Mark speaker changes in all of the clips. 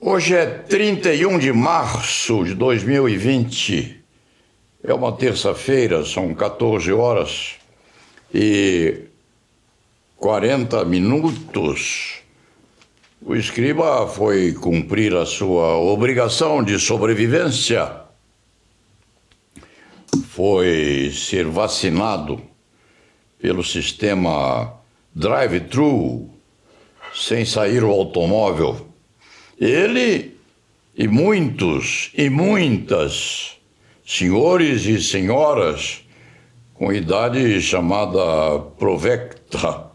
Speaker 1: Hoje é 31 de março de 2020. É uma terça-feira, são 14 horas e 40 minutos. O escriba foi cumprir a sua obrigação de sobrevivência. Foi ser vacinado pelo sistema drive-thru, sem sair o automóvel. Ele e muitos e muitas senhores e senhoras com idade chamada provecta.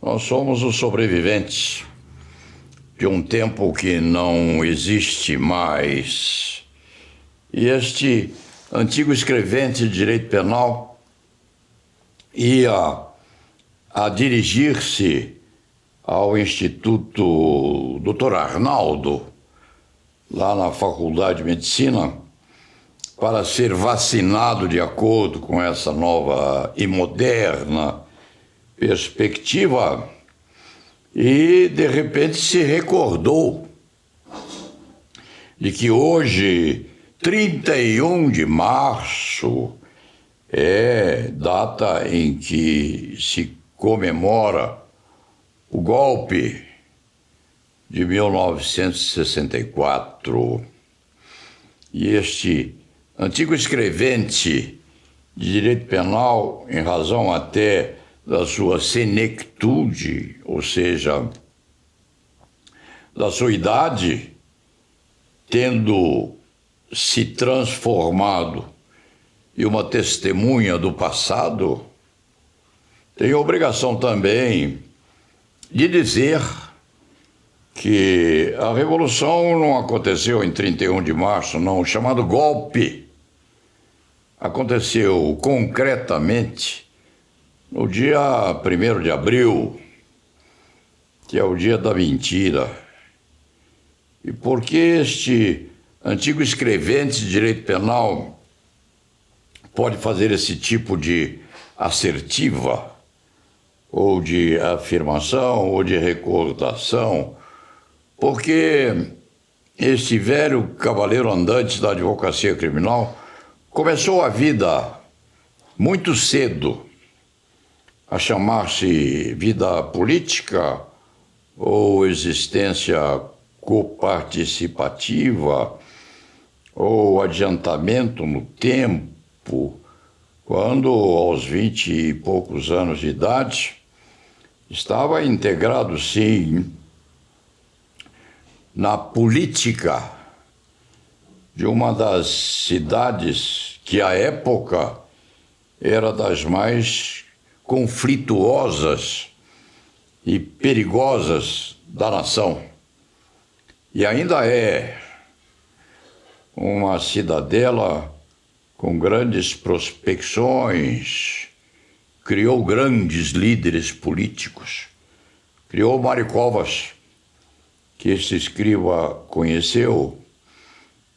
Speaker 1: Nós somos os sobreviventes de um tempo que não existe mais. E este antigo escrevente de direito penal ia a dirigir-se ao Instituto Dr. Arnaldo, lá na Faculdade de Medicina, para ser vacinado de acordo com essa nova e moderna perspectiva, e de repente se recordou de que hoje, 31 de março, é data em que se comemora o golpe de 1964. E este antigo escrevente de direito penal, em razão até da sua senectude, ou seja, da sua idade, tendo se transformado em uma testemunha do passado, tem a obrigação também de dizer que a Revolução não aconteceu em 31 de março, não. O chamado golpe aconteceu concretamente no dia 1º de abril, que é o dia da mentira. E por que este antigo escrevente de direito penal pode fazer esse tipo de assertiva, ou de afirmação, ou de recordação? Porque este velho cavaleiro andante da advocacia criminal começou a vida muito cedo a chamar-se vida política ou existência coparticipativa ou adiantamento no tempo, quando aos 20 e poucos anos de idade estava integrado, sim, na política de uma das cidades que, à época, era das mais conflituosas e perigosas da nação. E ainda é uma cidadela com grandes prospecções, criou grandes líderes políticos, criou Mário Covas, que esse escriba conheceu,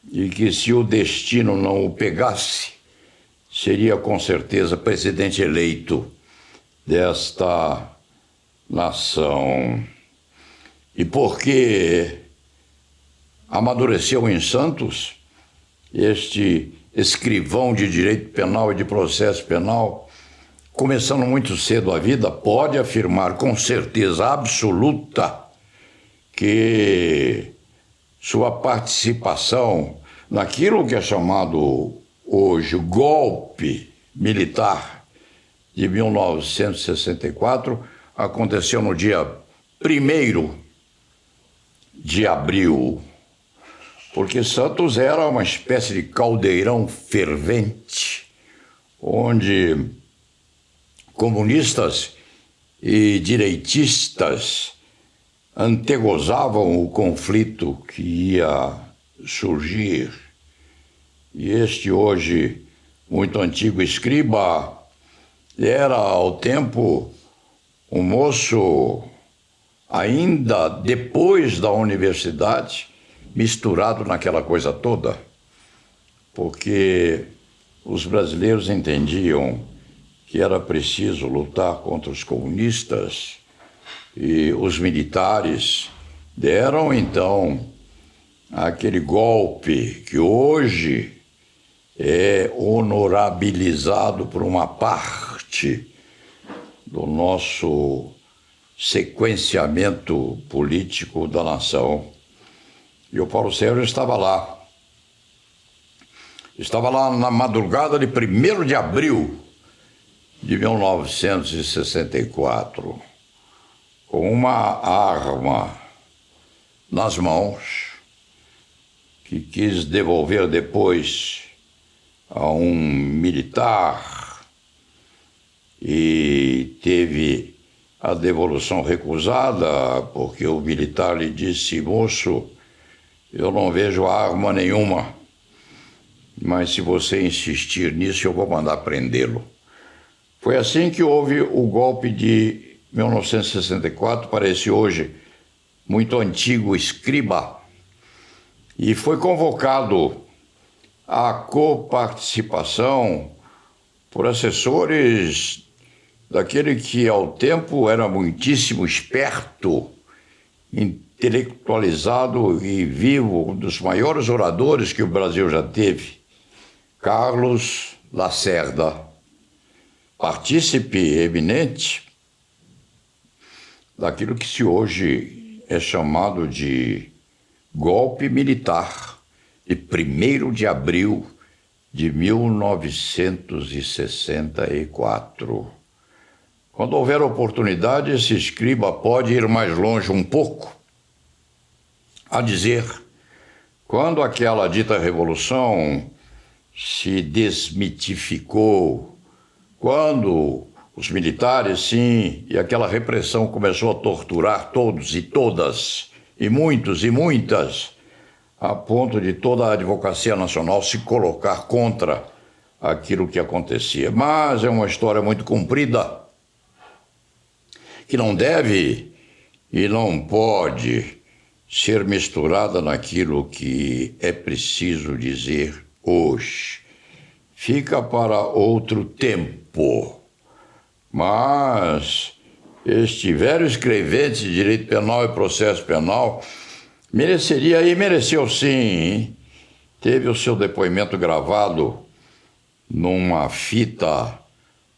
Speaker 1: e que, se o destino não o pegasse, seria com certeza presidente eleito desta nação. E porque amadureceu em Santos, este escrivão de direito penal e de processo penal, começando muito cedo a vida, pode afirmar com certeza absoluta que sua participação naquilo que é chamado hoje o golpe militar de 1964 aconteceu no dia 1º de abril, porque Santos era uma espécie de caldeirão fervente, onde comunistas e direitistas antegozavam o conflito que ia surgir. E este hoje muito antigo escriba era, ao tempo, um moço ainda depois da universidade, misturado naquela coisa toda, porque os brasileiros entendiam que era preciso lutar contra os comunistas e os militares deram então aquele golpe que hoje é honorabilizado por uma parte do nosso sequenciamento político da nação. E o Paulo Sérgio estava lá. Estava lá na madrugada de 1º de abril de 1964, com uma arma nas mãos, que quis devolver depois a um militar e teve a devolução recusada, porque o militar lhe disse: moço, eu não vejo arma nenhuma, mas se você insistir nisso eu vou mandar prendê-lo. Foi assim que houve o golpe de 1964, parece hoje muito antigo, Escriba, e foi convocado à coparticipação por assessores daquele que ao tempo era muitíssimo esperto, intelectualizado e vivo, um dos maiores oradores que o Brasil já teve, Carlos Lacerda, partícipe eminente daquilo que se hoje é chamado de golpe militar de 1º de abril de 1964. Quando houver oportunidade, esse Escriba pode ir mais longe um pouco, a dizer, quando aquela dita revolução se desmitificou, quando os militares, sim, e aquela repressão começou a torturar todos e todas, e muitos e muitas, a ponto de toda a advocacia nacional se colocar contra aquilo que acontecia. Mas é uma história muito comprida, que não deve e não pode ser misturada naquilo que é preciso dizer hoje. Fica para outro tempo. Mas este velho escrevente de direito penal e processo penal mereceria, e mereceu sim, hein? Teve o seu depoimento gravado numa fita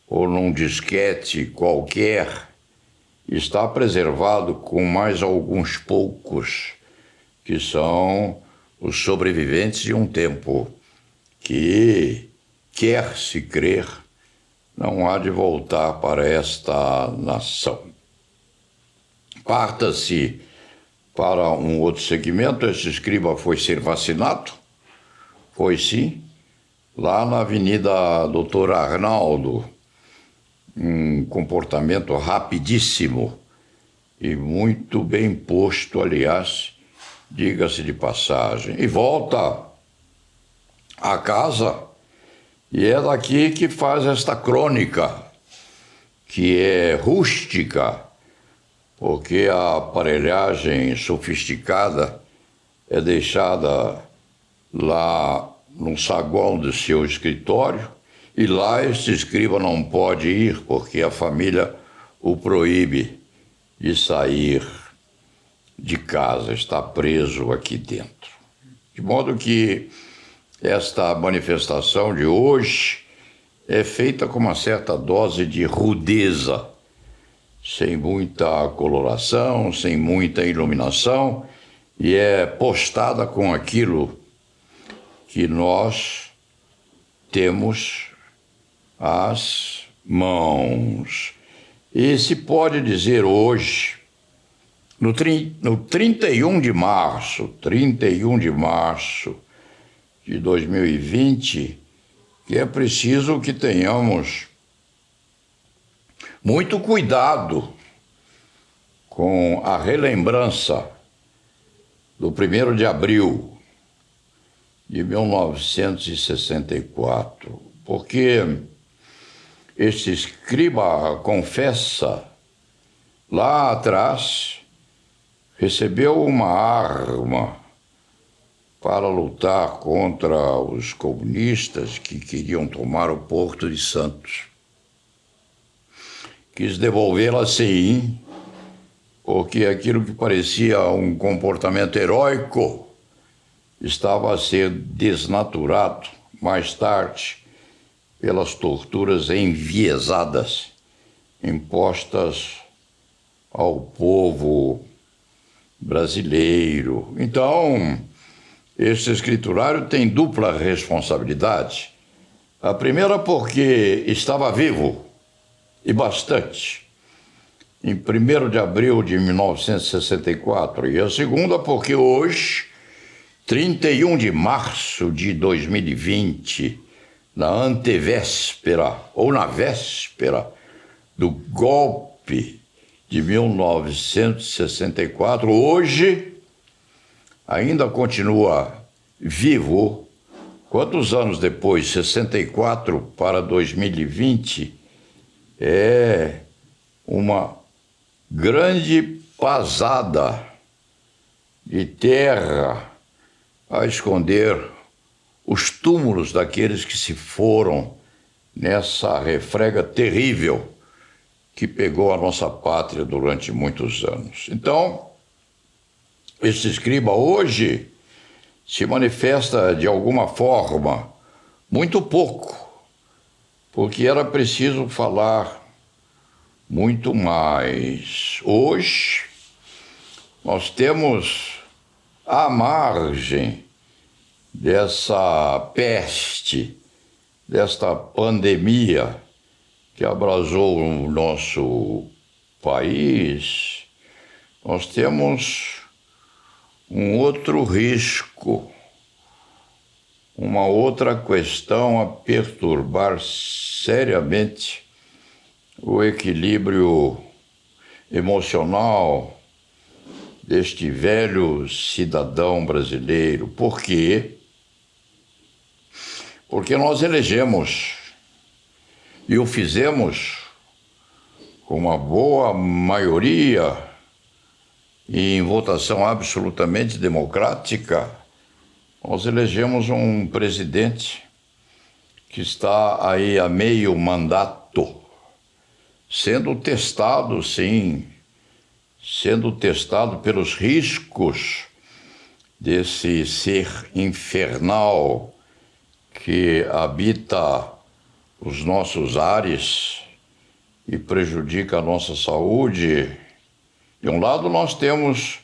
Speaker 1: ou num disquete qualquer, está preservado com mais alguns poucos, que são os sobreviventes de um tempo que, quer se crer, não há de voltar para esta nação. Parta-se para um outro segmento. Esse Escriba foi ser vacinado, foi sim, lá na Avenida Doutor Arnaldo, um comportamento rapidíssimo e muito bem posto, aliás, diga-se de passagem, e volta a casa, e é daqui que faz esta crônica, que é rústica, porque a aparelhagem sofisticada é deixada lá no saguão do seu escritório, e lá este Escriba não pode ir, porque a família o proíbe de sair de casa, está preso aqui dentro. De modo que esta manifestação de hoje é feita com uma certa dose de rudeza, sem muita coloração, sem muita iluminação, e é postada com aquilo que nós temos às mãos. E se pode dizer hoje, no 31 de março de 2020, que é preciso que tenhamos muito cuidado com a relembrança do 1º de abril de 1964, porque este Escriba confessa, lá atrás, recebeu uma arma para lutar contra os comunistas que queriam tomar o Porto de Santos. Quis devolvê-la sim, porque aquilo que parecia um comportamento heróico estava a ser desnaturado mais tarde pelas torturas enviesadas impostas ao povo brasileiro. Então, este escriturário tem dupla responsabilidade. A primeira porque estava vivo, e bastante, em 1º de abril de 1964. E a segunda porque hoje, 31 de março de 2020, na antevéspera, ou na véspera, do golpe de 1964, hoje ainda continua vivo. Quantos anos depois? 64 para 2020 é uma grande pasada de terra a esconder os túmulos daqueles que se foram nessa refrega terrível que pegou a nossa pátria durante muitos anos. Então, esse escriba hoje se manifesta de alguma forma, muito pouco, porque era preciso falar muito mais. Hoje, nós temos à margem dessa peste, desta pandemia que abrasou o nosso país, nós temos um outro risco, uma outra questão a perturbar seriamente o equilíbrio emocional deste velho cidadão brasileiro. Por quê? Porque nós elegemos, e o fizemos com uma boa maioria e em votação absolutamente democrática, nós elegemos um presidente que está aí a meio mandato, sendo testado, sim, sendo testado pelos riscos desse ser infernal que habita os nossos ares e prejudica a nossa saúde. De um lado, nós temos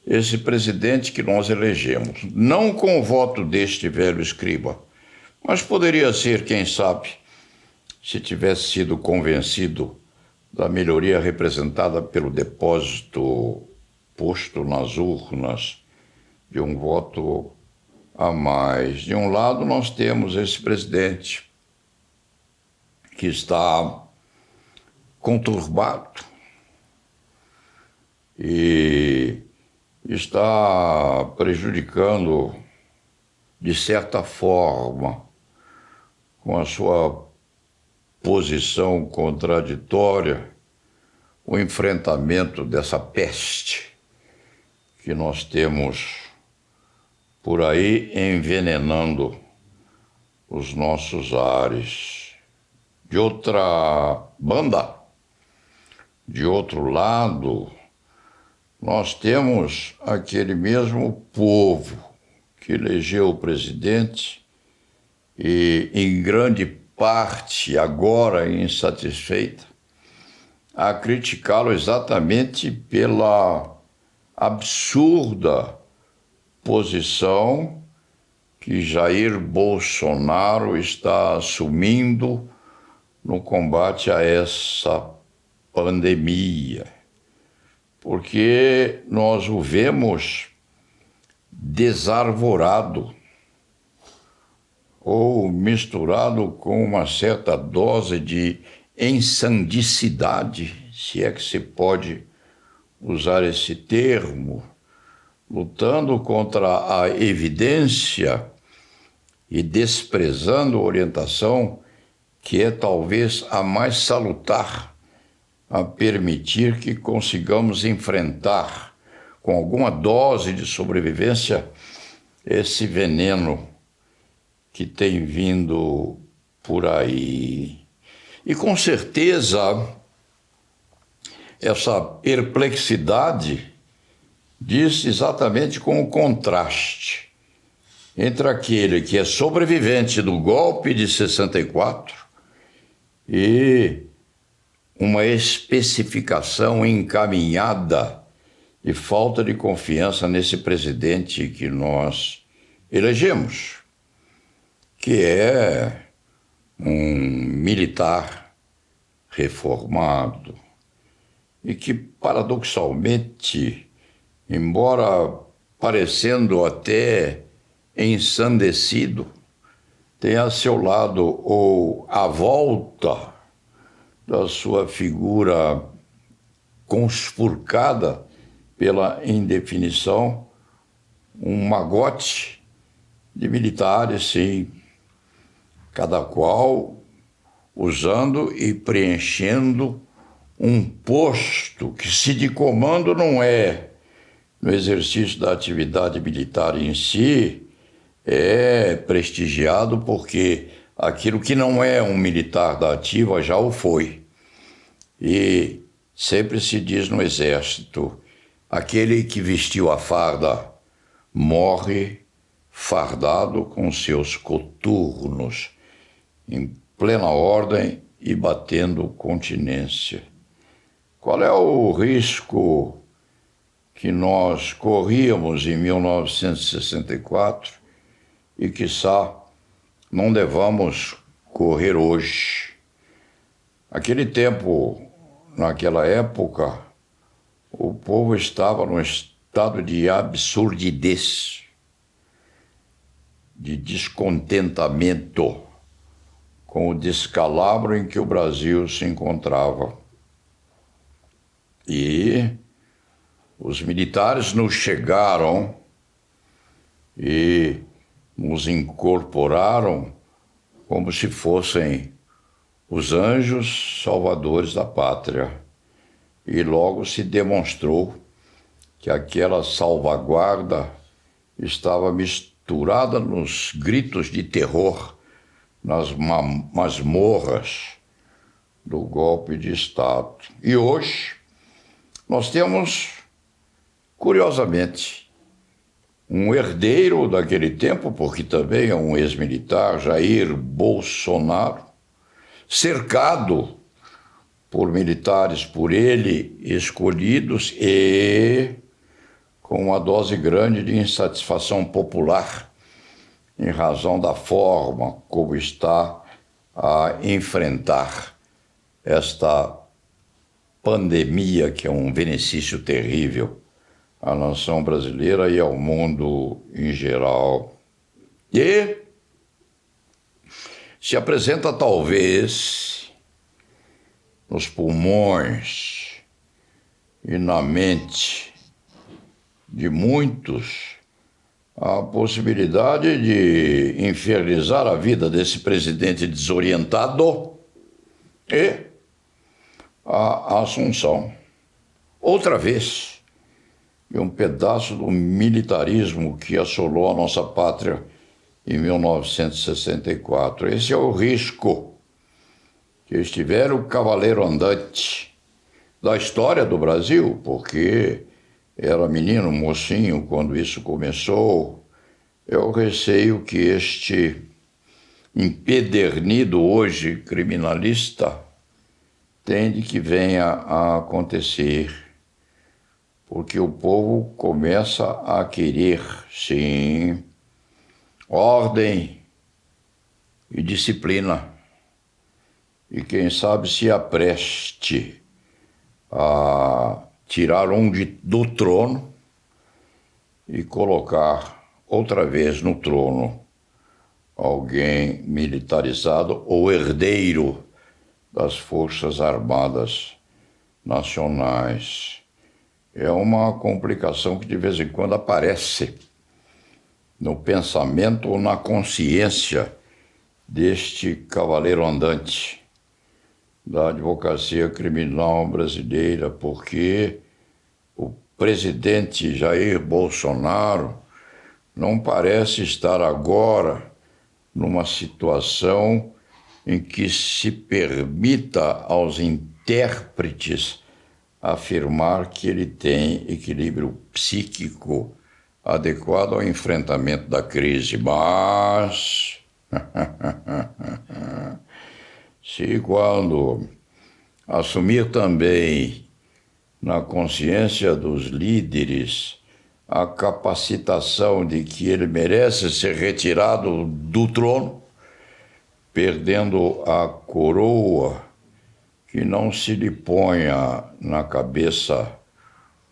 Speaker 1: esse presidente que nós elegemos, não com o voto deste velho escriba, mas poderia ser, quem sabe, se tivesse sido convencido da melhoria representada pelo depósito posto nas urnas de um voto a mais. De um lado, nós temos esse presidente que está conturbado e está prejudicando, de certa forma, com a sua posição contraditória, o enfrentamento dessa peste que nós temos por aí envenenando os nossos ares. De outra banda, de outro lado, nós temos aquele mesmo povo que elegeu o presidente e, em grande parte, agora insatisfeita, a criticá-lo exatamente pela absurda posição que Jair Bolsonaro está assumindo no combate a essa pandemia, porque nós o vemos desarvorado ou misturado com uma certa dose de ensandicidade, se é que se pode usar esse termo, lutando contra a evidência e desprezando a orientação que é talvez a mais salutar a permitir que consigamos enfrentar com alguma dose de sobrevivência esse veneno que tem vindo por aí. E com certeza essa perplexidade diz exatamente com o contraste entre aquele que é sobrevivente do golpe de 64 e uma especificação encaminhada de falta de confiança nesse presidente que nós elegemos, que é um militar reformado e que, paradoxalmente, embora parecendo até ensandecido, tem a seu lado ou à volta da sua figura conspurcada pela indefinição, um magote de militares, sim, cada qual usando e preenchendo um posto que, se de comando não é no exercício da atividade militar em si, é prestigiado porque aquilo que não é um militar da ativa já o foi. E sempre se diz no Exército, aquele que vestiu a farda morre fardado com seus coturnos, em plena ordem e batendo continência. Qual é o risco que nós corríamos em 1964 e, quiçá, não devamos correr hoje? Aquele tempo, naquela época, o povo estava num estado de absurdidez, de descontentamento com o descalabro em que o Brasil se encontrava. E os militares nos chegaram e nos incorporaram como se fossem os anjos salvadores da pátria. E logo se demonstrou que aquela salvaguarda estava misturada nos gritos de terror, nas masmorras do golpe de Estado. E hoje nós temos, curiosamente, um herdeiro daquele tempo, porque também é um ex-militar, Jair Bolsonaro, cercado por militares por ele escolhidos e com uma dose grande de insatisfação popular em razão da forma como está a enfrentar esta pandemia, que é um benefício terrível à nação brasileira e ao mundo em geral. E se apresenta talvez nos pulmões e na mente de muitos a possibilidade de infernizar a vida desse presidente desorientado e a assunção, outra vez, de um pedaço do militarismo que assolou a nossa pátria em 1964. Esse é o risco que estiver o cavaleiro andante da história do Brasil, porque era menino, mocinho, quando isso começou. É o receio que este empedernido hoje criminalista tem de que venha a acontecer, porque o povo começa a querer, sim, ordem e disciplina, e quem sabe se apreste a tirar do trono e colocar outra vez no trono alguém militarizado ou herdeiro das Forças Armadas Nacionais. É uma complicação que de vez em quando aparece no pensamento ou na consciência deste cavaleiro andante da advocacia criminal brasileira, porque o presidente Jair Bolsonaro não parece estar agora numa situação em que se permita aos intérpretes afirmar que ele tem equilíbrio psíquico adequado ao enfrentamento da crise, mas se quando assumir também na consciência dos líderes a capacitação de que ele merece ser retirado do trono, perdendo a coroa, que não se lhe ponha na cabeça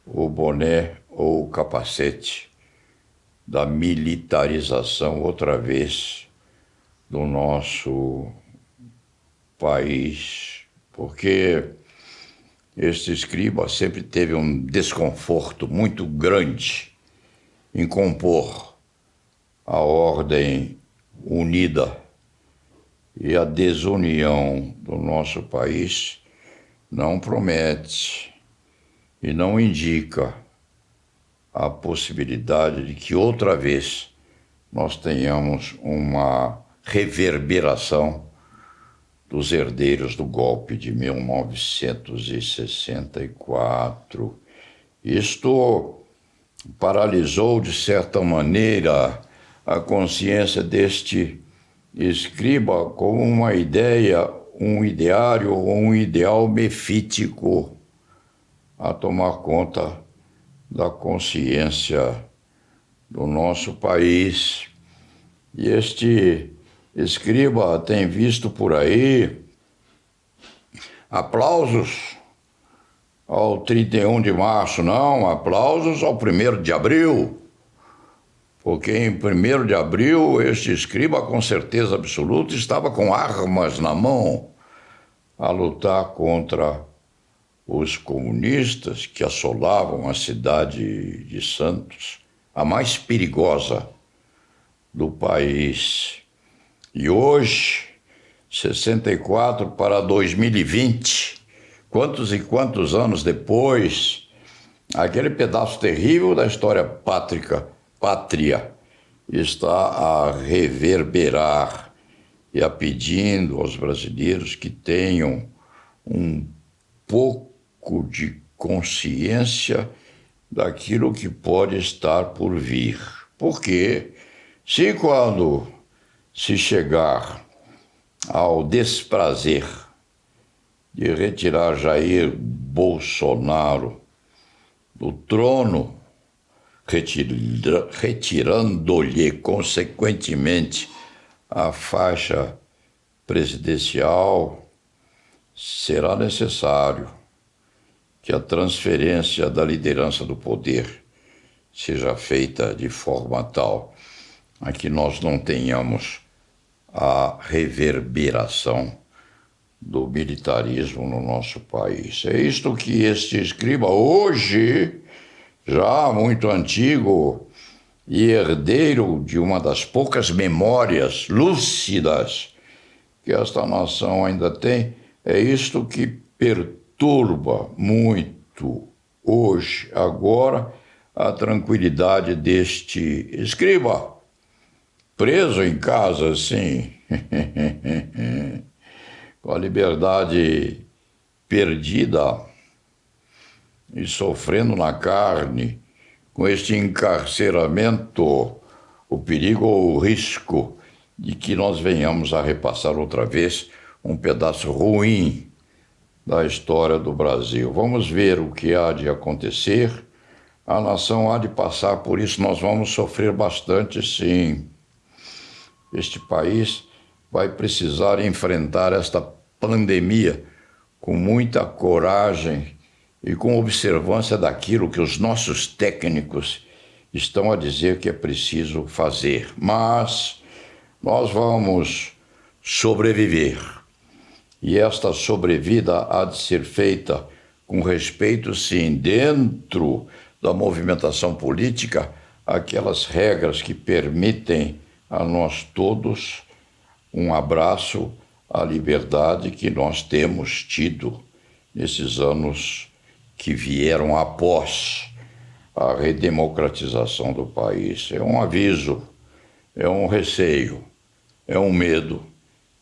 Speaker 1: o boné ou o capacete da militarização outra vez do nosso país, porque este escriba sempre teve um desconforto muito grande em compor a ordem unida, e a desunião do nosso país não promete e não indica a possibilidade de que outra vez nós tenhamos uma reverberação dos herdeiros do golpe de 1964. Isto paralisou, de certa maneira, a consciência deste escriba como uma ideia, um ideário ou um ideal mefítico a tomar conta da consciência do nosso país. E este escriba tem visto por aí aplausos ao 31 de março, não, aplausos ao 1º de abril, porque em 1º de abril este escriba com certeza absoluta estava com armas na mão a lutar contra os comunistas que assolavam a cidade de Santos, a mais perigosa do país. E hoje, 64 para 2020, quantos e quantos anos depois, aquele pedaço terrível da história pátria está a reverberar e a pedindo aos brasileiros que tenham um pouco de consciência daquilo que pode estar por vir. Porque se quando se chegar ao desprazer de retirar Jair Bolsonaro do trono, retirando-lhe, consequentemente, a faixa presidencial, será necessário que a transferência da liderança do poder seja feita de forma tal a que nós não tenhamos a reverberação do militarismo no nosso país. É isto que este escriba hoje, já muito antigo e herdeiro de uma das poucas memórias lúcidas que esta nação ainda tem, é isto que perturba muito hoje, agora, a tranquilidade deste escriba, preso em casa, sim, com a liberdade perdida e sofrendo na carne, com este encarceramento, o perigo ou o risco de que nós venhamos a repassar outra vez um pedaço ruim da história do Brasil. Vamos ver o que há de acontecer. A nação há de passar por isso, nós vamos sofrer bastante, sim. Este país vai precisar enfrentar esta pandemia com muita coragem e com observância daquilo que os nossos técnicos estão a dizer que é preciso fazer. Mas nós vamos sobreviver. E esta sobrevida há de ser feita com respeito, sim, dentro da movimentação política, aquelas regras que permitem a nós todos um abraço à liberdade que nós temos tido nesses anos que vieram após a redemocratização do país. É um aviso, é um receio, é um medo,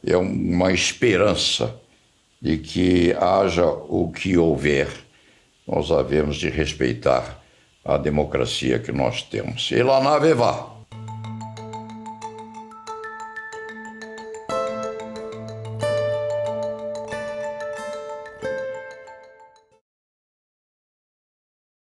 Speaker 1: é uma esperança de que haja o que houver, nós havemos de respeitar a democracia que nós temos. E lá na Vevá.